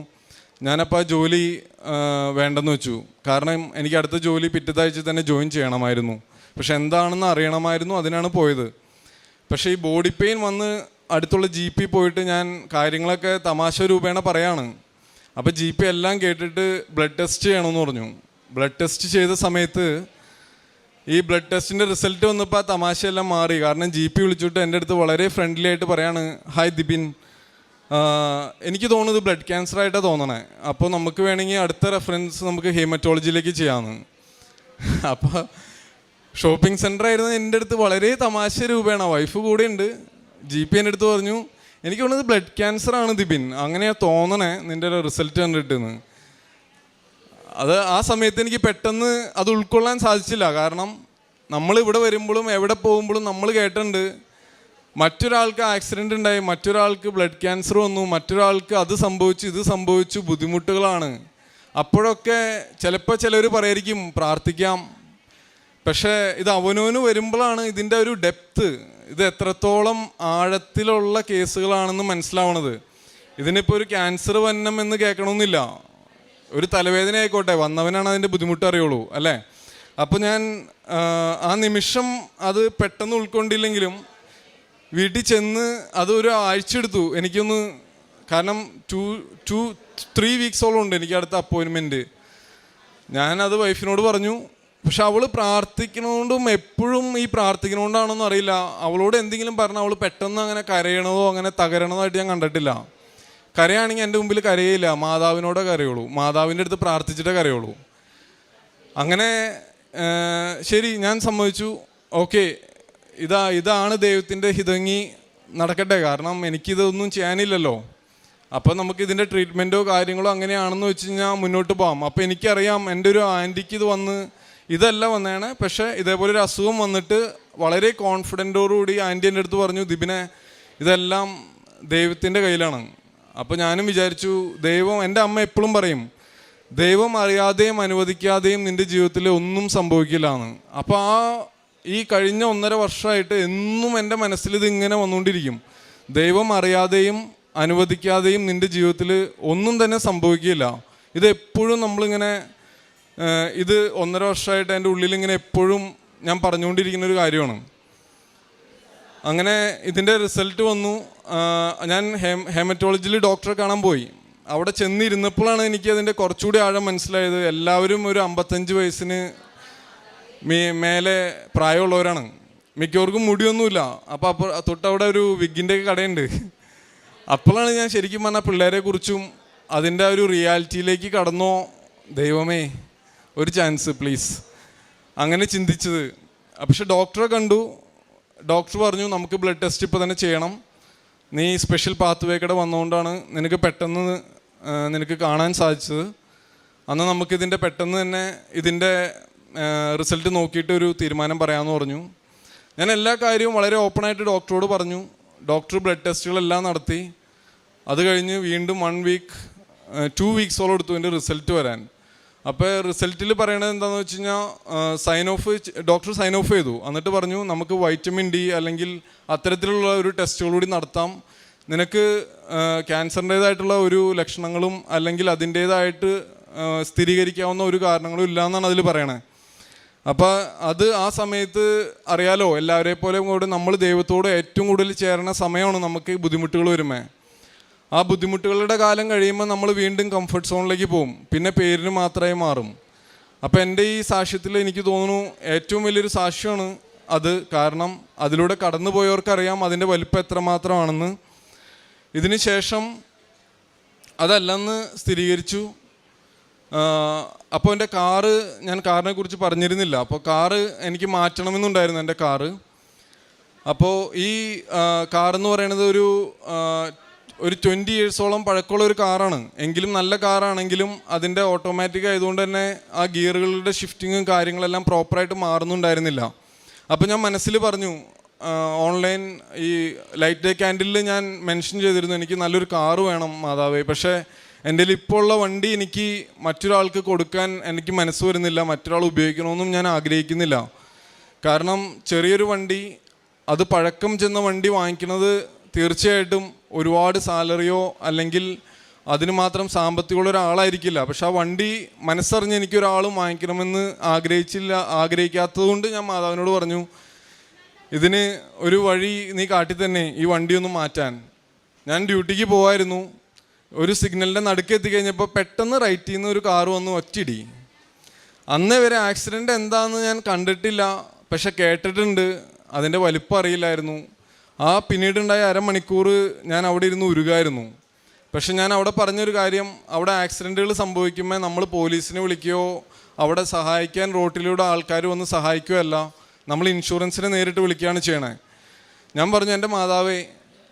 ഞാനപ്പോൾ ആ ജോലി വേണ്ടെന്ന് വെച്ചു. കാരണം എനിക്ക് അടുത്ത ജോലി പിറ്റത്താഴ്ച തന്നെ ജോയിൻ ചെയ്യണമായിരുന്നു. പക്ഷെ എന്താണെന്ന് അറിയണമായിരുന്നു, അതിനാണ് പോയത്. പക്ഷേ ഈ ബോഡി പെയിൻ വന്ന് അടുത്തുള്ള GP പോയിട്ട് ഞാൻ കാര്യങ്ങളൊക്കെ തമാശ രൂപേണ പറയാണ്. അപ്പോൾ GP എല്ലാം കേട്ടിട്ട് ബ്ലഡ് ടെസ്റ്റ് ചെയ്യണമെന്ന് പറഞ്ഞു. ബ്ലഡ് ടെസ്റ്റ് ചെയ്ത സമയത്ത് ഈ ബ്ലഡ് ടെസ്റ്റിൻ്റെ റിസൾട്ട് വന്നപ്പോൾ ആ തമാശയെല്ലാം മാറി. കാരണം GP വിളിച്ചിട്ട് എൻ്റെ അടുത്ത് വളരെ ഫ്രണ്ട്ലി ആയിട്ട് പറയാണ്, ഹായ് ദിബിൻ, എനിക്ക് തോന്നുന്നത് ബ്ലഡ് ക്യാൻസർ ആയിട്ടാണ് തോന്നണേ. അപ്പോൾ നമുക്ക് വേണമെങ്കിൽ അടുത്ത റെഫറൻസ് നമുക്ക് ഹീമറ്റോളജിയിലേക്ക് ചെയ്യാമെന്ന്. അപ്പോൾ ഷോപ്പിംഗ് സെൻ്റർ ആയിരുന്നു എൻ്റെ അടുത്ത് വളരെ തമാശ രൂപേണ, വൈഫ് കൂടെ ഉണ്ട്. GP എൻ്റെ അടുത്ത് പറഞ്ഞു, എനിക്ക് തോന്നുന്നത് ബ്ലഡ് ക്യാൻസർ ആണ് ദിബിൻ, അങ്ങനെയാണ് തോന്നണേ നിൻ്റെ റിസൾട്ട് കണ്ടിട്ടെന്ന്. അത് ആ സമയത്ത് എനിക്ക് പെട്ടെന്ന് അത് ഉൾക്കൊള്ളാൻ സാധിച്ചില്ല. കാരണം നമ്മൾ ഇവിടെ വരുമ്പോഴും എവിടെ പോകുമ്പോഴും നമ്മൾ കേട്ടിട്ടുണ്ട് മറ്റൊരാൾക്ക് ആക്സിഡൻ്റ് ഉണ്ടായി, മറ്റൊരാൾക്ക് ബ്ലഡ് ക്യാൻസർ വന്നു, മറ്റൊരാൾക്ക് അത് സംഭവിച്ചു, ഇത് സംഭവിച്ചു, ബുദ്ധിമുട്ടുകളാണ്. അപ്പോഴൊക്കെ ചിലപ്പോൾ ചിലർ പറയായിരിക്കും പ്രാർത്ഥിക്കാം. പക്ഷേ ഇത് അവനവന് വരുമ്പോഴാണ് ഇതിൻ്റെ ഒരു ഡെപ്ത്, ഇത് എത്രത്തോളം ആഴത്തിലുള്ള കേസുകളാണെന്ന് മനസ്സിലാവണത്. ഇതിനിപ്പോൾ ഒരു ക്യാൻസർ വന്നം എന്ന് കേൾക്കണമെന്നില്ല, ഒരു തലവേദന ആയിക്കോട്ടെ, വന്നവനാണ് അതിൻ്റെ ബുദ്ധിമുട്ട് അറിയുള്ളൂ അല്ലേ. അപ്പോൾ ഞാൻ ആ നിമിഷം അത് പെട്ടെന്ന് ഉൾക്കൊണ്ടില്ലെങ്കിലും വീട്ടിൽ ചെന്ന് അതൊരു ആഴ്ച എടുത്തു എനിക്കൊന്ന്. കാരണം 2-3 വീക്സോളം ഉണ്ട് എനിക്ക് അടുത്ത അപ്പോയിൻമെൻറ്റ്. ഞാനത് വൈഫിനോട് പറഞ്ഞു. പക്ഷെ അവൾ പ്രാർത്ഥിക്കണോണ്ടും എപ്പോഴും ഈ പ്രാർത്ഥിക്കണോണ്ടാണോന്നും അറിയില്ല, അവളോട് എന്തെങ്കിലും പറഞ്ഞാൽ അവൾ പെട്ടെന്ന് അങ്ങനെ കരയണതോ അങ്ങനെ തകരണതോ ആയിട്ട് ഞാൻ കണ്ടിട്ടില്ല. കരയാണെങ്കിൽ എൻ്റെ മുമ്പിൽ കരയില്ല, മാതാവിനോടെ കരയുള്ളൂ, മാതാവിൻ്റെ അടുത്ത് പ്രാർത്ഥിച്ചിട്ടേ കരയുള്ളൂ. അങ്ങനെ ശരി ഞാൻ സമ്മതിച്ചു, ഓക്കെ ഇതാണ് ദൈവത്തിൻ്റെ ഹിതങ്ങി നടക്കട്ടെ, കാരണം എനിക്കിതൊന്നും ചെയ്യാനില്ലല്ലോ. അപ്പം നമുക്ക് ഇതിൻ്റെ ട്രീറ്റ്മെൻറ്റോ കാര്യങ്ങളോ അങ്ങനെയാണെന്ന് വെച്ച് കഴിഞ്ഞാൽ മുന്നോട്ട് പോകാം. അപ്പോൾ എനിക്കറിയാം എൻ്റെ ഒരു ആൻറ്റിക്ക് ഇത് വന്ന് ഇതല്ല വന്നതാണ്, പക്ഷേ ഇതേപോലെ ഒരു അസുഖം വന്നിട്ട് വളരെ കോൺഫിഡൻറ്റോടുകൂടി ആൻറ്റി എൻ്റെ അടുത്ത് പറഞ്ഞു, ദിബിനെ ഇതെല്ലാം ദൈവത്തിൻ്റെ കയ്യിലാണ്. അപ്പോൾ ഞാനും വിചാരിച്ചു, ദൈവം, എൻ്റെ അമ്മ എപ്പോഴും പറയും, ദൈവം അറിയാതെയും അനുവദിക്കാതെയും നിൻ്റെ ജീവിതത്തിൽ ഒന്നും സംഭവിക്കില്ല എന്ന്. അപ്പോൾ ഈ കഴിഞ്ഞ 1.5 വർഷമായിട്ട് എന്നും എൻ്റെ മനസ്സിൽ ഇതിങ്ങനെ വന്നുകൊണ്ടിരിക്കും, ദൈവം അറിയാതെയും അനുവദിക്കാതെയും നിൻ്റെ ജീവിതത്തിൽ ഒന്നും തന്നെ സംഭവിക്കില്ല. ഇതെപ്പോഴും നമ്മളിങ്ങനെ ഇത് 1.5 വർഷമായിട്ട് എൻ്റെ ഉള്ളിലിങ്ങനെ എപ്പോഴും ഞാൻ പറഞ്ഞുകൊണ്ടിരിക്കുന്ന ഒരു കാര്യമാണ്. അങ്ങനെ ഇതിൻ്റെ റിസൾട്ട് വന്നു. ഞാൻ ഹെമറ്റോളജിയിൽ ഡോക്ടറെ കാണാൻ പോയി. അവിടെ ചെന്നിരുന്നപ്പോഴാണ് എനിക്ക് അതിൻ്റെ കുറച്ചുകൂടി ആഴം മനസ്സിലായത്. എല്ലാവരും ഒരു 55 വയസ്സിന് മേലെ പ്രായമുള്ളവരാണ്, മിക്കവർക്കും മുടിയൊന്നുമില്ല. അപ്പോൾ തൊട്ടവിടെ ഒരു വിഗിൻ്റെ കടയുണ്ട്. അപ്പോഴാണ് ഞാൻ ശരിക്കും പറഞ്ഞാൽ പിള്ളേരെ കുറിച്ചും അതിൻ്റെ ഒരു റിയാലിറ്റിയിലേക്ക് കടന്നോ, ദൈവമേ ഒരു ചാൻസ് പ്ലീസ്, അങ്ങനെ ചിന്തിച്ചത്. പക്ഷെ ഡോക്ടറെ കണ്ടു. ഡോക്ടർ പറഞ്ഞു, നമുക്ക് ബ്ലഡ് ടെസ്റ്റ് ഇപ്പോൾ തന്നെ ചെയ്യണം, നീ സ്പെഷ്യൽ പാത്ത് വേ കൂടെ വന്നുകൊണ്ടാണ് നിനക്ക് പെട്ടെന്ന് നിനക്ക് കാണാൻ സാധിച്ചത്. അന്ന് നമുക്കിതിൻ്റെ പെട്ടെന്ന് തന്നെ ഇതിൻ്റെ റിസൾട്ട് നോക്കിയിട്ട് ഒരു തീരുമാനം പറയാമെന്ന് പറഞ്ഞു. ഞാൻ എല്ലാ കാര്യവും വളരെ ഓപ്പണായിട്ട് ഡോക്ടറോട് പറഞ്ഞു. ഡോക്ടർ ബ്ലഡ് ടെസ്റ്റുകളെല്ലാം നടത്തി. അത് കഴിഞ്ഞ് വീണ്ടും 1 വീക്ക് 2 വീക്സോളം എടുത്തു എൻ്റെ റിസൾട്ട് വരാൻ. അപ്പോൾ റിസൾട്ടിൽ പറയണത് എന്താണെന്ന് വെച്ച് കഴിഞ്ഞാൽ ഡോക്ടർ സൈൻ ഓഫ് ചെയ്തു. എന്നിട്ട് പറഞ്ഞു, നമുക്ക് വൈറ്റമിൻ ഡി അല്ലെങ്കിൽ അത്തരത്തിലുള്ള ഒരു ടെസ്റ്റുകൾ കൂടി നടത്താം, നിനക്ക് ക്യാൻസറിൻ്റേതായിട്ടുള്ള ഒരു ലക്ഷണങ്ങളും അല്ലെങ്കിൽ അതിൻ്റേതായിട്ട് സ്ഥിരീകരിക്കാവുന്ന ഒരു കാരണങ്ങളും ഇല്ല എന്നാണ് അതിൽ പറയണത്. അപ്പോൾ അത് ആ സമയത്ത് അറിയാലോ, എല്ലാവരെ പോലെ കൂടെ നമ്മൾ ദൈവത്തോട് ഏറ്റവും കൂടുതൽ ചേരണ സമയമാണ് നമുക്ക് ബുദ്ധിമുട്ടുകൾ വരുമ്പോൾ. ആ ബുദ്ധിമുട്ടുകളുടെ കാലം കഴിയുമ്പോൾ നമ്മൾ വീണ്ടും കംഫർട്ട് സോണിലേക്ക് പോകും, പിന്നെ പേരിന് മാത്രമേ മാറും. അപ്പോൾ എൻ്റെ ഈ സാക്ഷ്യത്തിൽ എനിക്ക് തോന്നുന്നു ഏറ്റവും വലിയൊരു സാക്ഷ്യമാണ് അത്. കാരണം അതിലൂടെ കടന്നു പോയവർക്കറിയാം അതിൻ്റെ വലിപ്പം എത്രമാത്രമാണെന്ന്. ഇതിന് ശേഷം അതല്ലെന്ന് സ്ഥിരീകരിച്ചു. അപ്പോൾ എൻ്റെ ഞാൻ കാറിനെ കുറിച്ച് പറഞ്ഞിരുന്നില്ല. അപ്പോൾ കാറ് എനിക്ക് മാറ്റണമെന്നുണ്ടായിരുന്നു എൻ്റെ കാറ്. അപ്പോൾ ഈ കാറെന്ന് പറയുന്നത് ഒരു 20 ഇയേഴ്സോളം പഴക്കമുള്ള ഒരു കാറാണ്. എങ്കിലും നല്ല കാറാണെങ്കിലും അതിൻ്റെ ഓട്ടോമാറ്റിക് ആയതുകൊണ്ട് തന്നെ ആ ഗിയറുകളുടെ ഷിഫ്റ്റിങ്ങും കാര്യങ്ങളെല്ലാം പ്രോപ്പറായിട്ട് മാറുന്നുണ്ടായിരുന്നില്ല. അപ്പോൾ ഞാൻ മനസ്സിൽ പറഞ്ഞു, ഓൺലൈൻ ഈ ലൈറ്റ് ഡേ ക്യാൻഡിലിൽ ഞാൻ മെൻഷൻ ചെയ്തിരുന്നു, എനിക്ക് നല്ലൊരു കാറ് വേണം മാതാവേ. പക്ഷേ എൻ്റെ ഇപ്പോൾ ഉള്ള വണ്ടി എനിക്ക് മറ്റൊരാൾക്ക് കൊടുക്കാൻ എനിക്ക് മനസ്സ് വരുന്നില്ല, മറ്റൊരാൾ ഉപയോഗിക്കണമെന്നും ഞാൻ ആഗ്രഹിക്കുന്നില്ല. കാരണം ചെറിയൊരു വണ്ടി, അത് പഴക്കം ചെന്ന വണ്ടി വാങ്ങിക്കുന്നത് തീർച്ചയായിട്ടും ഒരുപാട് സാലറിയോ അല്ലെങ്കിൽ അതിന് മാത്രം സാമ്പത്തികമുള്ള ഒരാളായിരിക്കില്ല. പക്ഷെ ആ വണ്ടി മനസ്സറിഞ്ഞ് എനിക്കൊരാളും വാങ്ങിക്കണമെന്ന് ആഗ്രഹിക്കാത്തത് കൊണ്ട് ഞാൻ മാതാവിനോട് പറഞ്ഞു, ഇതിന് ഒരു വഴി നീ കാട്ടി തന്നെ ഈ വണ്ടിയൊന്ന് മാറ്റാൻ. ഞാൻ ഡ്യൂട്ടിക്ക് പോകായിരുന്നു. ഒരു സിഗ്നലിൻ്റെ നടുക്ക് എത്തിക്കഴിഞ്ഞപ്പോൾ പെട്ടെന്ന് റൈറ്റിൽ നിന്ന് ഒരു കാറ് വന്ന് ഒറ്റയിടി. അന്ന് വരെ ആക്സിഡൻ്റ് എന്താണെന്ന് ഞാൻ കണ്ടിട്ടില്ല, പക്ഷെ കേട്ടിട്ടുണ്ട്. അതിൻ്റെ വലിപ്പം അറിയില്ലായിരുന്നു. പിന്നീടുണ്ടായ അരമണിക്കൂർ ഞാൻ അവിടെ ഇരുന്ന് ഉരുകായിരുന്നു. പക്ഷെ ഞാൻ അവിടെ പറഞ്ഞൊരു കാര്യം, അവിടെ ആക്സിഡൻറ്റുകൾ സംഭവിക്കുമ്പോൾ നമ്മൾ പോലീസിനെ വിളിക്കുകയോ അവിടെ സഹായിക്കാൻ റോട്ടിലൂടെ ആൾക്കാർ വന്ന് സഹായിക്കുകയോ അല്ല, നമ്മൾ ഇൻഷുറൻസിനെ നേരിട്ട് വിളിക്കുകയാണ് ചെയ്യണേ. ഞാൻ പറഞ്ഞു, എൻ്റെ മാതാവേ,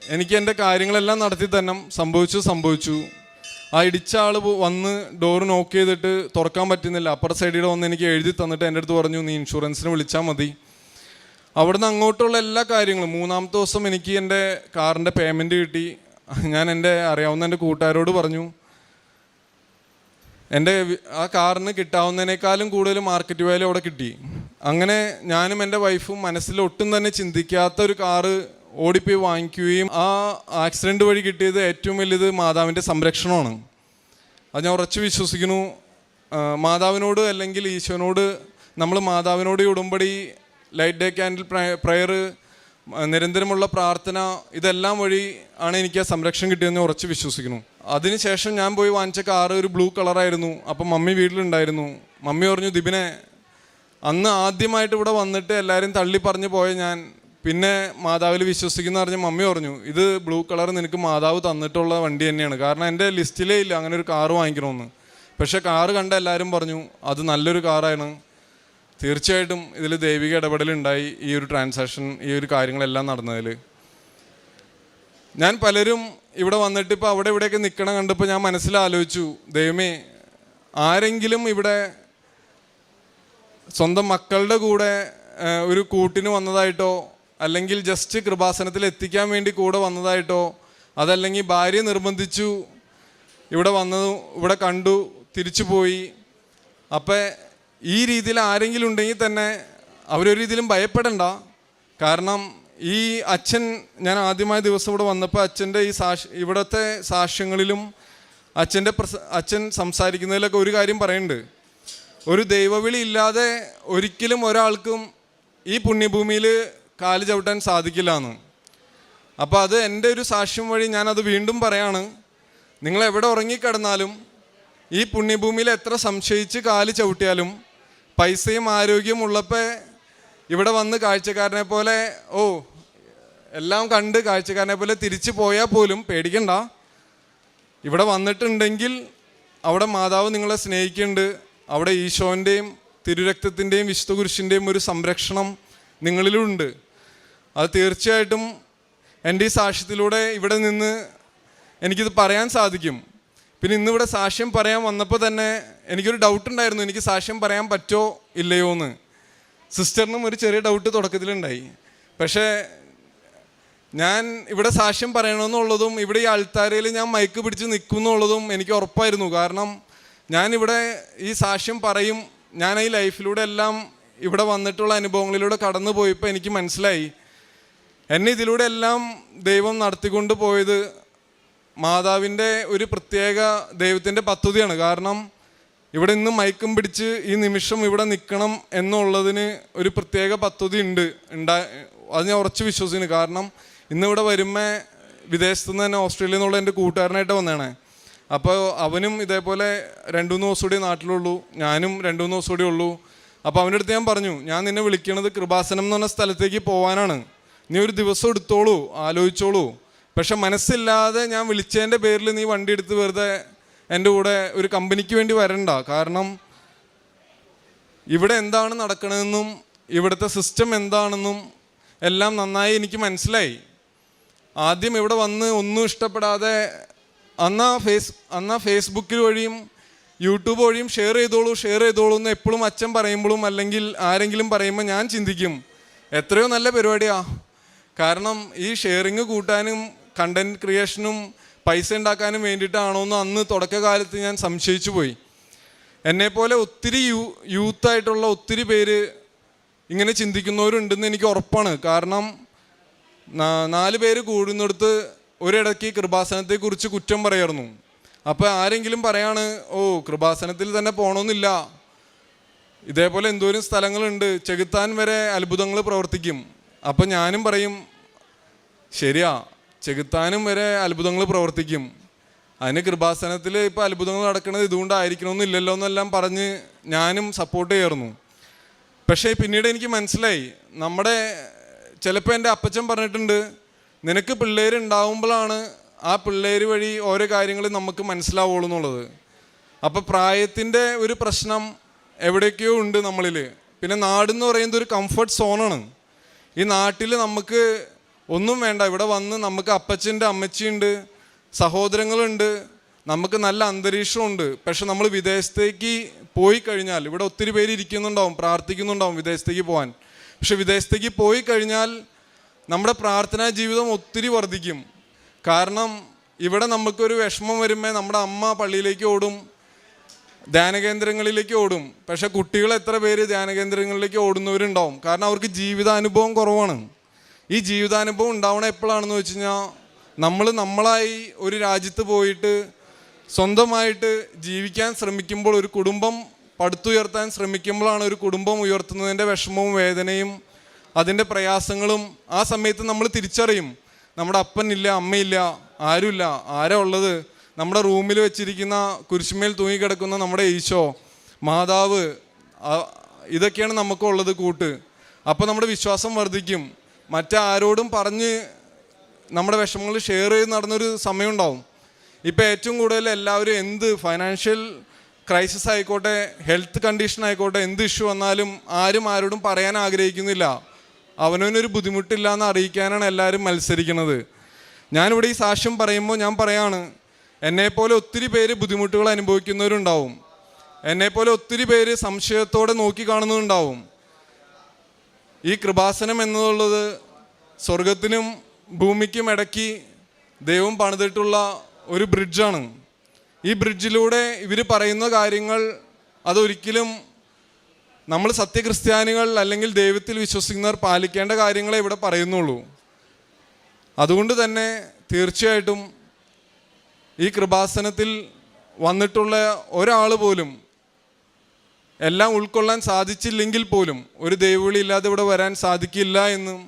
എനിക്ക് എൻ്റെ കാര്യങ്ങളെല്ലാം നടത്തി തന്നെ സംഭവിച്ചു. ആ ഇടിച്ച ആൾ വന്ന് ഡോറ് നോക്ക് ചെയ്തിട്ട് തുറക്കാൻ പറ്റുന്നില്ല. അപ്പുറ സൈഡിൽ വന്ന് എനിക്ക് എഴുതി തന്നിട്ട് എൻ്റെ അടുത്ത് പറഞ്ഞു, നീ ഇൻഷുറൻസിനെ വിളിച്ചാൽ മതി. അവിടുന്ന് അങ്ങോട്ടുള്ള എല്ലാ കാര്യങ്ങളും 3-ാമത്തെ ദിവസം എനിക്ക് എൻ്റെ കാറിൻ്റെ പേയ്മെൻറ്റ് കിട്ടി. ഞാൻ അറിയാവുന്ന എൻ്റെ കൂട്ടുകാരോട് പറഞ്ഞു, എൻ്റെ ആ കാറിന് കിട്ടാവുന്നതിനേക്കാളും കൂടുതൽ മാർക്കറ്റ് വാല്യൂ അവിടെ കിട്ടി. അങ്ങനെ ഞാനും എൻ്റെ വൈഫും മനസ്സിൽ ഒട്ടും തന്നെ ചിന്തിക്കാത്ത ഒരു കാറ് ഓടിപ്പോയി വാങ്ങിക്കുകയും ആ ആക്സിഡൻറ്റ് വഴി കിട്ടിയത് ഏറ്റവും വലിയത് മാതാവിൻ്റെ സംരക്ഷണമാണ്. അത് ഞാൻ ഉറച്ചു വിശ്വസിക്കുന്നു. മാതാവിനോട് അല്ലെങ്കിൽ ഈശോനോട് നമ്മൾ മാതാവിനോട് ഉടമ്പടി, ലൈറ്റ് ഡേ ക്യാൻഡിൽ പ്രയർ, നിരന്തരമുള്ള പ്രാർത്ഥന, ഇതെല്ലാം വഴി ആണ് എനിക്ക് ആ സംരക്ഷണം കിട്ടിയതെന്ന് ഉറച്ച് വിശ്വസിക്കുന്നു. അതിനുശേഷം ഞാൻ പോയി വാങ്ങിച്ച കാറ് ഒരു ബ്ലൂ കളറായിരുന്നു. അപ്പം മമ്മി വീട്ടിലുണ്ടായിരുന്നു. മമ്മി പറഞ്ഞു, ദിബിനെ, അന്ന് ആദ്യമായിട്ട് ഇവിടെ വന്നിട്ട് എല്ലാവരും തള്ളി പറഞ്ഞു പോയ ഞാൻ പിന്നെ മാതാവിൽ വിശ്വസിക്കുന്ന പറഞ്ഞ് മമ്മി പറഞ്ഞു, ഇത് ബ്ലൂ കളർ നിനക്ക് മാതാവ് തന്നിട്ടുള്ള വണ്ടി തന്നെയാണ്. കാരണം എൻ്റെ ലിസ്റ്റിലേ ഇല്ല അങ്ങനെ ഒരു കാറ് വാങ്ങിക്കണമെന്ന്. പക്ഷേ കാറ് കണ്ട എല്ലാവരും പറഞ്ഞു അത് നല്ലൊരു കാറാണ്. തീർച്ചയായിട്ടും ഇതിൽ ദൈവിക ഇടപെടലുണ്ടായി ഈ ഒരു ട്രാൻസാക്ഷൻ, ഈ ഒരു കാര്യങ്ങളെല്ലാം നടന്നതിൽ. പലരും ഇവിടെ വന്നിട്ട് ഇപ്പോൾ അവിടെ ഇവിടെയൊക്കെ നിൽക്കണം കണ്ടപ്പോൾ ഞാൻ മനസ്സിലാലോചിച്ചു, ദൈവമേ, ആരെങ്കിലും ഇവിടെ സ്വന്തം മക്കളുടെ കൂടെ ഒരു കൂട്ടിന് വന്നതായിട്ടോ, അല്ലെങ്കിൽ ജസ്റ്റ് കൃപാസനത്തിൽ എത്തിക്കാൻ വേണ്ടി കൂടെ വന്നതായിട്ടോ, അതല്ലെങ്കിൽ ഭാര്യ നിർബന്ധിച്ചു ഇവിടെ വന്നതും ഇവിടെ കണ്ടു തിരിച്ചു പോയി, അപ്പം ഈ രീതിയിൽ ആരെങ്കിലും ഉണ്ടെങ്കിൽ തന്നെ അവരൊരു രീതിയിലും ഭയപ്പെടണ്ട. കാരണം ഈ അച്ഛൻ, ഞാൻ ആദ്യമായ ദിവസം ഇവിടെ വന്നപ്പോൾ അച്ഛൻ്റെ ഈ ഇവിടുത്തെ സാക്ഷ്യങ്ങളിലും അച്ഛൻ സംസാരിക്കുന്നതിലൊക്കെ ഒരു കാര്യം പറയുന്നുണ്ട്, ഒരു ദൈവവിളി ഇല്ലാതെ ഒരിക്കലും ഒരാൾക്കും ഈ പുണ്യഭൂമിയിൽ കാല് ചവിട്ടാൻ സാധിക്കില്ല എന്ന്. അപ്പോൾ അത് എൻ്റെ ഒരു സാക്ഷ്യം വഴി ഞാനത് വീണ്ടും പറയാണ്, നിങ്ങൾ എവിടെ ഉറങ്ങിക്കിടന്നാലും ഈ പുണ്യഭൂമിയിൽ എത്ര സംശയിച്ച് കാല് ചവിട്ടിയാലും പൈസയും ആരോഗ്യവും ഉള്ളപ്പോൾ ഇവിടെ വന്ന് കാഴ്ചക്കാരനെ പോലെ എല്ലാം കണ്ട് കാഴ്ചക്കാരനെ പോലെ തിരിച്ചു പോയാൽ പോലും പേടിക്കണ്ട. ഇവിടെ വന്നിട്ടുണ്ടെങ്കിൽ അവിടെ മാതാവ് നിങ്ങളെ സ്നേഹിക്കുന്നുണ്ട്, അവിടെ ഈശോൻ്റെയും തിരുരക്തത്തിൻ്റെയും വിശുദ്ധ കുരിശിൻ്റെയും ഒരു സംരക്ഷണം നിങ്ങളിലുണ്ട്. അത് തീർച്ചയായിട്ടും എൻ്റെ ഈ സാക്ഷ്യത്തിലൂടെ ഇവിടെ നിന്ന് എനിക്കിത് പറയാൻ സാധിക്കും. പിന്നെ ഇന്നിവിടെ സാക്ഷ്യം പറയാൻ വന്നപ്പോൾ തന്നെ എനിക്കൊരു ഡൗട്ട് ഉണ്ടായിരുന്നു, എനിക്ക് സാക്ഷ്യം പറയാൻ പറ്റുമോ ഇല്ലയോ എന്ന്. സിസ്റ്ററിനും ഒരു ചെറിയ ഡൗട്ട് തുടക്കത്തിലുണ്ടായി. പക്ഷേ ഞാൻ ഇവിടെ സാക്ഷ്യം പറയണമെന്നുള്ളതും ഇവിടെ ഈ ആൾത്താരയിൽ ഞാൻ മൈക്ക് പിടിച്ച് നിൽക്കുമെന്നുള്ളതും എനിക്ക് ഉറപ്പായിരുന്നു. കാരണം ഞാനിവിടെ ഈ സാക്ഷ്യം പറയും, ഞാൻ ഈ ലൈഫിലൂടെ എല്ലാം ഇവിടെ വന്നിട്ടുള്ള അനുഭവങ്ങളിലൂടെ കടന്നു പോയപ്പോൾ എനിക്ക് മനസ്സിലായി, എന്നെ ഇതിലൂടെ എല്ലാം ദൈവം നടത്തിക്കൊണ്ട് പോയത് മാതാവിൻ്റെ ഒരു പ്രത്യേക ദൈവത്തിൻ്റെ പദ്ധതിയാണ്. കാരണം ഇവിടെ ഇന്ന് മയക്കം പിടിച്ച് ഈ നിമിഷം ഇവിടെ നിൽക്കണം എന്നുള്ളതിന് ഒരു പ്രത്യേക പദ്ധതി ഉണ്ട്. അത് ഞാൻ ഉറച്ച് വിശ്വസിക്കുന്നു. കാരണം ഇന്നിവിടെ വരുമ്പോൾ വിദേശത്തു നിന്ന് തന്നെ ഓസ്ട്രേലിയയിൽ നിന്നുള്ള എൻ്റെ കൂട്ടുകാരനായിട്ട് വന്നതാണ്. അപ്പോൾ അവനും ഇതേപോലെ 2-3 ദിവസം കൂടി നാട്ടിലുള്ളൂ, ഞാനും 2-3 ദിവസം കൂടി ഉള്ളൂ. അപ്പോൾ അവൻ്റെ അടുത്ത് ഞാൻ പറഞ്ഞു, ഞാൻ നിന്നെ വിളിക്കണത് കൃപാസനം എന്ന് പറഞ്ഞ സ്ഥലത്തേക്ക് പോകാനാണ്, നീ ഒരു ദിവസം എടുത്തോളൂ, ആലോചിച്ചോളൂ. പക്ഷെ മനസ്സില്ലാതെ ഞാൻ വിളിച്ചതിൻ്റെ പേരിൽ നീ വണ്ടി എടുത്ത് വെറുതെ എൻ്റെ കൂടെ ഒരു കമ്പനിക്ക് വേണ്ടി വരണ്ട. കാരണം ഇവിടെ എന്താണ് നടക്കണമെന്നും ഇവിടുത്തെ സിസ്റ്റം എന്താണെന്നും എല്ലാം നന്നായി എനിക്ക് മനസ്സിലായി. ആദ്യം ഇവിടെ വന്ന് ഒന്നും ഇഷ്ടപ്പെടാതെ അന്നാ ഫേസ്ബുക്കിൽ വഴിയും യൂട്യൂബ് വഴിയും ഷെയർ ചെയ്തോളൂ എന്ന് എപ്പോഴും അച്ഛൻ പറയുമ്പോഴും അല്ലെങ്കിൽ ആരെങ്കിലും പറയുമ്പോൾ ഞാൻ ചിന്തിക്കും, എത്രയോ നല്ല പരിപാടിയാ. കാരണം ഈ ഷെയറിങ് കൂട്ടാനും കണ്ടൻറ് ക്രിയേഷനും പൈസ ഉണ്ടാക്കാനും വേണ്ടിയിട്ടാണോന്ന് അന്ന് തുടക്കകാലത്ത് ഞാൻ സംശയിച്ചു പോയി. എന്നെപ്പോലെ ഒത്തിരി യൂത്തായിട്ടുള്ള ഒത്തിരി പേര് ഇങ്ങനെ ചിന്തിക്കുന്നവരുണ്ടെന്ന് എനിക്ക് ഉറപ്പാണ്. കാരണം 4 പേര് കൂടുന്നിടത്ത് ഒരിടയ്ക്ക് കൃപാസനത്തെക്കുറിച്ച് കുറ്റം പറയായിരുന്നു. അപ്പോൾ ആരെങ്കിലും പറയാണ്, കൃപാസനത്തിൽ തന്നെ പോകണമെന്നില്ല, ഇതേപോലെ എന്തോരം സ്ഥലങ്ങളുണ്ട്, ചെകുത്താൻ വരെ അത്ഭുതങ്ങൾ പ്രവർത്തിക്കും. അപ്പം ഞാനും പറയും, ശരിയാ, ചെകുത്താനും വരെ അത്ഭുതങ്ങൾ പ്രവർത്തിക്കും, അതിന് കൃപാസനത്തിൽ ഇപ്പോൾ അത്ഭുതങ്ങൾ നടക്കുന്നത് ഇതുകൊണ്ടായിരിക്കണമെന്നില്ലല്ലോ എന്നെല്ലാം പറഞ്ഞ് ഞാനും സപ്പോർട്ട് ചെയ്യായിരുന്നു. പക്ഷേ പിന്നീട് എനിക്ക് മനസ്സിലായി, ചിലപ്പോൾ എൻ്റെ അപ്പച്ചൻ പറഞ്ഞിട്ടുണ്ട്, നിനക്ക് പിള്ളേരുണ്ടാവുമ്പോഴാണ് ആ പിള്ളേർ വഴി ഓരോ കാര്യങ്ങൾ നമുക്ക് മനസ്സിലാവുള്ളൂ എന്നുള്ളത്. അപ്പോൾ പ്രായത്തിൻ്റെ ഒരു പ്രശ്നം എവിടെയൊക്കെയോ ഉണ്ട് നമ്മളിൽ. പിന്നെ നാടെന്ന് പറയുന്നത് ഒരു കംഫർട്ട് സോണാണ്. ഈ നാട്ടിൽ നമുക്ക് ഒന്നും വേണ്ട, ഇവിടെ വന്ന് നമുക്ക് അപ്പച്ചൻ്റെ അമ്മച്ചിയുണ്ട്, സഹോദരങ്ങളുണ്ട്, നമുക്ക് നല്ല അന്തരീക്ഷമുണ്ട്. പക്ഷെ നമ്മൾ വിദേശത്തേക്ക് പോയി കഴിഞ്ഞാൽ, ഇവിടെ ഒത്തിരി പേര് ഇരിക്കുന്നുണ്ടാവും, പ്രാർത്ഥിക്കുന്നുണ്ടാവും വിദേശത്തേക്ക് പോകാൻ. പക്ഷെ വിദേശത്തേക്ക് പോയി കഴിഞ്ഞാൽ നമ്മുടെ പ്രാർത്ഥനാ ജീവിതം ഒത്തിരി വർദ്ധിക്കും. കാരണം ഇവിടെ നമുക്കൊരു വിഷമം വരുമ്പോൾ നമ്മുടെ അമ്മ പള്ളിയിലേക്ക് ഓടും, ധ്യാനകേന്ദ്രങ്ങളിലേക്ക് ഓടും. പക്ഷെ കുട്ടികൾ എത്ര പേര് ധ്യാനകേന്ദ്രങ്ങളിലേക്ക് ഓടുന്നവരുണ്ടാവും? കാരണം അവർക്ക് ജീവിതാനുഭവം കുറവാണ്. ഈ ജീവിതാനുഭവം ഉണ്ടാവണ എപ്പോഴാണെന്ന് വെച്ച് കഴിഞ്ഞാൽ, നമ്മളായി ഒരു രാജ്യത്ത് പോയിട്ട് സ്വന്തമായിട്ട് ജീവിക്കാൻ ശ്രമിക്കുമ്പോൾ, ഒരു കുടുംബം പടുത്തുയർത്താൻ ശ്രമിക്കുമ്പോഴാണ് ഒരു കുടുംബം ഉയർത്തുന്നതിൻ്റെ വിഷമവും വേദനയും അതിൻ്റെ പ്രയാസങ്ങളും ആ സമയത്ത് നമ്മൾ തിരിച്ചറിയും. നമ്മുടെ അപ്പനില്ല, അമ്മയില്ല, ആരുമില്ല. ആരാ ഉള്ളത്? നമ്മുടെ റൂമിൽ വെച്ചിരിക്കുന്ന കുരിശുമേൽ തൂങ്ങിക്കിടക്കുന്ന നമ്മുടെ ഈശോ, മാതാവ്, ഇതൊക്കെയാണ് നമുക്കുള്ളത് കൂട്ട്. അപ്പോൾ നമ്മുടെ വിശ്വാസം വർദ്ധിക്കും. മറ്റാരോടും പറഞ്ഞ് നമ്മുടെ വിഷമങ്ങൾ ഷെയർ ചെയ്ത് നടന്നൊരു സമയമുണ്ടാവും. ഇപ്പോൾ ഏറ്റവും കൂടുതൽ എല്ലാവരും എന്ത് ഫൈനാൻഷ്യൽ ക്രൈസിസ് ആയിക്കോട്ടെ, ഹെൽത്ത് കണ്ടീഷൻ ആയിക്കോട്ടെ, എന്ത് ഇഷ്യൂ വന്നാലും ആരോടും പറയാൻ ആഗ്രഹിക്കുന്നില്ല. അവനൊരു ബുദ്ധിമുട്ടില്ല എന്ന് അറിയിക്കാനാണ് എല്ലാവരും മത്സരിക്കുന്നത്. ഞാനിവിടെ ഈ സാക്ഷ്യം പറയുമ്പോൾ ഞാൻ പറയാണ്, എന്നെപ്പോലെ ഒത്തിരി പേര് ബുദ്ധിമുട്ടുകൾ അനുഭവിക്കുന്നവരുണ്ടാവും, എന്നെപ്പോലെ ഒത്തിരി പേര് സംശയത്തോടെ നോക്കി കാണുന്നതുണ്ടാവും. ഈ കൃപാസനം എന്നുള്ളത് സ്വർഗത്തിനും ഭൂമിക്കും ഇടയ്ക്ക് ദൈവം പണിതിട്ടുള്ള ഒരു ബ്രിഡ്ജാണ്. ഈ ബ്രിഡ്ജിലൂടെ ഇവർ പറയുന്ന കാര്യങ്ങൾ അതൊരിക്കലും നമ്മൾ സത്യക്രിസ്ത്യാനികൾ അല്ലെങ്കിൽ ദൈവത്തിൽ വിശ്വസിക്കുന്നവർ പാലിക്കേണ്ട കാര്യങ്ങളെ ഇവിടെ പറയുന്നുള്ളൂ. അതുകൊണ്ട് തന്നെ തീർച്ചയായിട്ടും ഈ കൃപാസനത്തിൽ വന്നിട്ടുള്ള ഒരാൾ പോലും എല്ലാം ഉൾക്കൊള്ളാൻ സാധിച്ചില്ലെങ്കിൽ പോലും ഒരു ദൈവവിളി ഇല്ലാതെ ഇവിടെ വരാൻ സാധിക്കില്ല എന്നും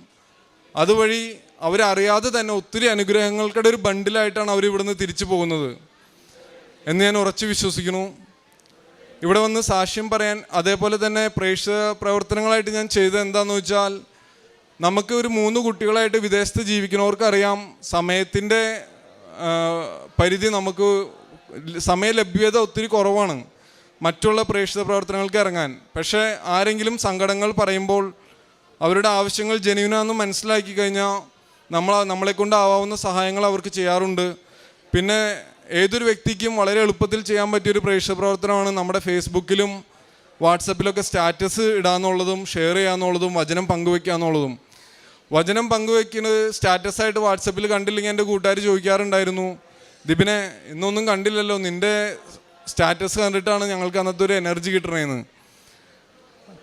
അതുവഴി അവരറിയാതെ തന്നെ ഒത്തിരി അനുഗ്രഹങ്ങൾക്കിടെ ഒരു ബണ്ടിലായിട്ടാണ് അവർ ഇവിടുന്ന് തിരിച്ചു പോകുന്നത് എന്ന് ഞാൻ ഉറച്ചു വിശ്വസിക്കുന്നു. ഇവിടെ വന്ന് സാക്ഷ്യം പറയാൻ, അതേപോലെ തന്നെ പ്രേക്ഷിത പ്രവർത്തനങ്ങളായിട്ട് ഞാൻ ചെയ്തത് എന്താണെന്ന് വെച്ചാൽ, നമുക്ക് ഒരു 3 കുട്ടികളായിട്ട് വിദേശത്ത് ജീവിക്കുന്നവർക്കറിയാം സമയത്തിൻ്റെ പരിധി, നമുക്ക് സമയ ലഭ്യത ഒത്തിരി കുറവാണ് മറ്റുള്ള പ്രേക്ഷിത പ്രവർത്തനങ്ങൾക്ക് ഇറങ്ങാൻ. പക്ഷേ ആരെങ്കിലും സങ്കടങ്ങൾ പറയുമ്പോൾ അവരുടെ ആവശ്യങ്ങൾ ജെന്യൂനാണെന്ന് മനസ്സിലാക്കി കഴിഞ്ഞാൽ നമ്മളെ കൊണ്ടാവാവുന്ന സഹായങ്ങൾ അവർക്ക് ചെയ്യാറുണ്ട്. പിന്നെ ഏതൊരു വ്യക്തിക്കും വളരെ എളുപ്പത്തിൽ ചെയ്യാൻ പറ്റിയൊരു പ്രേക്ഷിത പ്രവർത്തനമാണ് നമ്മുടെ ഫേസ്ബുക്കിലും വാട്സപ്പിലൊക്കെ സ്റ്റാറ്റസ് ഇടാന്നുള്ളതും ഷെയർ ചെയ്യാന്നുള്ളതും വചനം പങ്കുവെക്കുക എന്നുള്ളതും. വചനം പങ്കുവെക്കുന്നത് സ്റ്റാറ്റസായിട്ട് വാട്സപ്പിൽ കണ്ടില്ലെങ്കിൽ എൻ്റെ കൂട്ടുകാർ ചോദിക്കാറുണ്ടായിരുന്നു, ദിബിനെ ഇന്നൊന്നും കണ്ടില്ലല്ലോ, നിൻ്റെ സ്റ്റാറ്റസ് കണ്ടിട്ടാണ് ഞങ്ങൾക്ക് അന്നത്തെ ഒരു എനർജി കിട്ടണേന്ന്.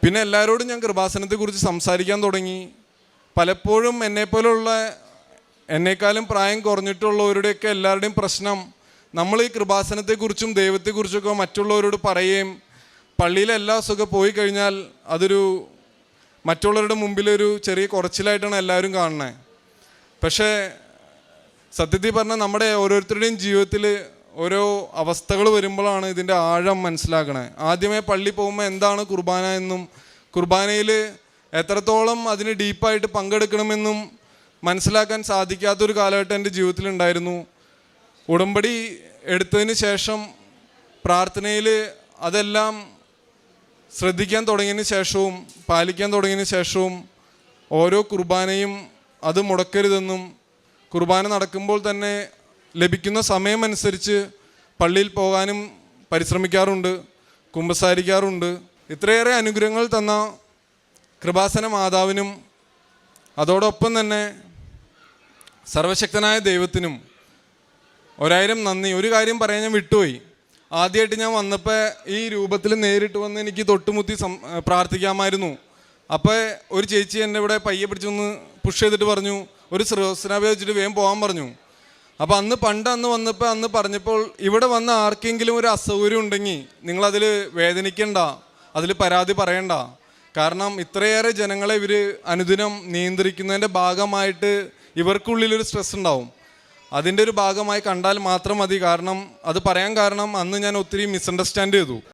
പിന്നെ എല്ലാവരോടും ഞാൻ കൃപാസനത്തെക്കുറിച്ച് സംസാരിക്കാൻ തുടങ്ങി. പലപ്പോഴും എന്നേക്കാളും പ്രായം കുറഞ്ഞിട്ടുള്ളവരുടെയൊക്കെ എല്ലാവരുടെയും പ്രശ്നം, നമ്മൾ ഈ കൃപാസനത്തെക്കുറിച്ചും ദൈവത്തെക്കുറിച്ചൊക്കെ മറ്റുള്ളവരോട് പറയുകയും പള്ളിയിലെ എല്ലാ സുഖം പോയി കഴിഞ്ഞാൽ അതൊരു മറ്റുള്ളവരുടെ മുമ്പിലൊരു ചെറിയ കുറച്ചിലായിട്ടാണ് എല്ലാവരും കാണുന്നത്. പക്ഷേ സത്യത്തിൽ പറഞ്ഞാൽ നമ്മുടെ ഓരോരുത്തരുടെയും ജീവിതത്തിൽ ഓരോ അവസ്ഥകൾ വരുമ്പോഴാണ് ഇതിൻ്റെ ആഴം മനസ്സിലാക്കണേ. ആദ്യമേ പള്ളി പോകുമ്പോൾ എന്താണ് കുർബാന എന്നും കുർബാനയിൽ എത്രത്തോളം അതിന് ഡീപ്പായിട്ട് പങ്കെടുക്കണമെന്നും മനസ്സിലാക്കാൻ സാധിക്കാത്തൊരു കാലഘട്ടം എൻ്റെ ജീവിതത്തിലുണ്ടായിരുന്നു. ഉടമ്പടി എടുത്തതിന് ശേഷം പ്രാർത്ഥനയിൽ അതെല്ലാം ശ്രദ്ധിക്കാൻ തുടങ്ങിയതിന് ശേഷവും പാലിക്കാൻ തുടങ്ങിയതിന് ശേഷവും ഓരോ കുർബാനയും അത് മുടക്കരുതെന്നും കുർബാന നടക്കുമ്പോൾ തന്നെ ലഭിക്കുന്ന സമയമനുസരിച്ച് പള്ളിയിൽ പോകാനും പരിശ്രമിക്കാറുണ്ട്, കുമ്പസാരിക്കാറുണ്ട്. ഇത്രയേറെ അനുഗ്രഹങ്ങൾ തന്ന കൃപാസന മാതാവിനും അതോടൊപ്പം തന്നെ സർവശക്തനായ ദൈവത്തിനും 1000 നന്ദി. ഒരു കാര്യം പറയാൻ ഞാൻ വിട്ടുപോയി. ആദ്യമായിട്ട് ഞാൻ വന്നപ്പോൾ ഈ രൂപത്തിൽ നേരിട്ട് വന്ന് എനിക്ക് തൊട്ടുമുത്തി പ്രാർത്ഥിക്കാമായിരുന്നു. അപ്പോൾ ഒരു ചേച്ചി എന്നെ ഇവിടെ പയ്യെ പിടിച്ചൊന്ന് പുഷ് ചെയ്തിട്ട് പറഞ്ഞു, ഒരു ശ്രോസ്നാഭ വെച്ചിട്ട് വേഗം പോകാൻ പറഞ്ഞു. അപ്പോൾ അന്ന് വന്നപ്പോൾ അന്ന് പറഞ്ഞപ്പോൾ, ഇവിടെ വന്ന ആർക്കെങ്കിലും ഒരു അസൗകര്യം ഉണ്ടെങ്കിൽ നിങ്ങളതിൽ വേദനിക്കണ്ട, അതിൽ പരാതി പറയണ്ട. കാരണം ഇത്രയേറെ ജനങ്ങളെ ഇവർ അനുദിനം നിയന്ത്രിക്കുന്നതിൻ്റെ ഭാഗമായിട്ട് ഇവർക്കുള്ളിലൊരു സ്ട്രെസ് ഉണ്ടാവും. അതിൻ്റെ ഒരു ഭാഗമായി കണ്ടാൽ മാത്രം മതി. കാരണം അത് പറയാൻ കാരണം അന്ന് ഞാൻ ഒത്തിരി മിസ്അണ്ടർസ്റ്റാൻഡ് ചെയ്തു.